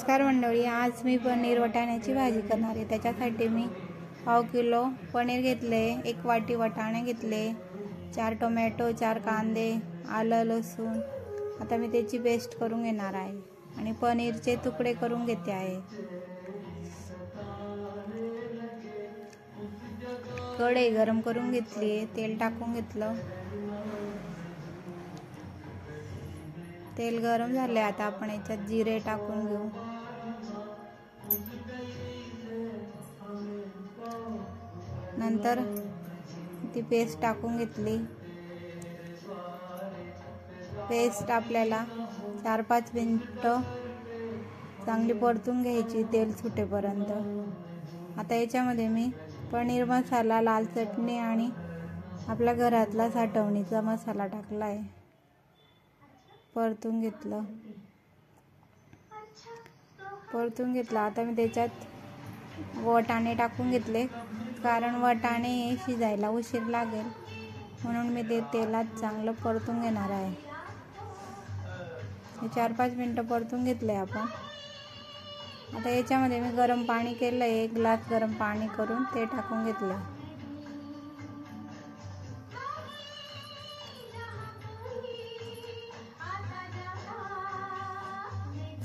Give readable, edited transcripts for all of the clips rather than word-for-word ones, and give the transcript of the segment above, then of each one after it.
नमस्कार मंडळी, आज मी पनीर वाटाण्याची भाजी करणार आहे। त्याच्यासाठी मी पाव किलो पनीर घेतले, 1 वाटी वाटाणे घेतले, 4 टोमॅटो, 4 कांदे, आलं लसूण। आता मी त्याची पेस्ट करून घेणार आहे आणि पनीरचे तुकडे करून घेते आहे। कढई गरम करून घेतली, तेल टाकून घेतलं। तेल गरम झाले, आता आपण याच्यात जिरे टाकून घेऊ। नंतर ती पेस्ट टाकून घेतली। पेस्ट आपल्याला 4-5 मिनिटं चांगली परतून घ्यायची, तेल सुटेपर्यंत। आता याच्यामध्ये मी पनीर मसाला, लाल चटणी आणि आपल्या घरातला साठवणीचा मसाला टाकला आहे। परतून घेतलं। आता मी त्याच्यात वाटाणे टाकून घेतले, कारण वाटाणे शिजायला उशीर लागेल म्हणून मी ते तेलात चांगलं परतून घेणार आहे। 4-5 मिनिटं परतून घेतले आपण। आता याच्यामध्ये मी गरम पाणी केलं, 1 ग्लास गरम पाणी करून ते टाकून घेतलं।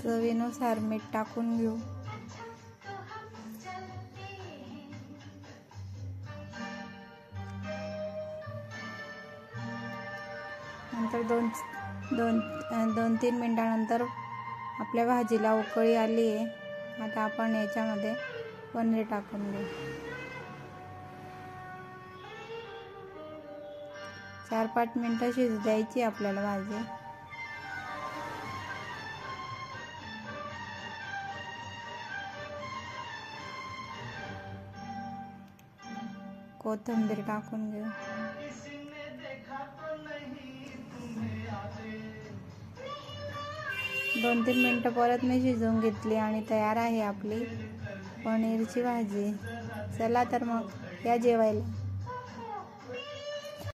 चवीनुसार मीठ टाकून घेऊ। नंतर 2-3 मिनिटांनंतर आपल्या भाजीला उकळी आली आहे। आता आपण याच्यामध्ये पनीर टाकून घेऊ। 4-5 मिनिटं शिजू द्यायची आपल्याला भाजी। कोथिंबीर टाकून घेऊ। दोन 3 मिनिटं परत मी शिजवून घेतली आणि तयार आहे आपली पनीरची भाजी। चला तर मग या जेवायला।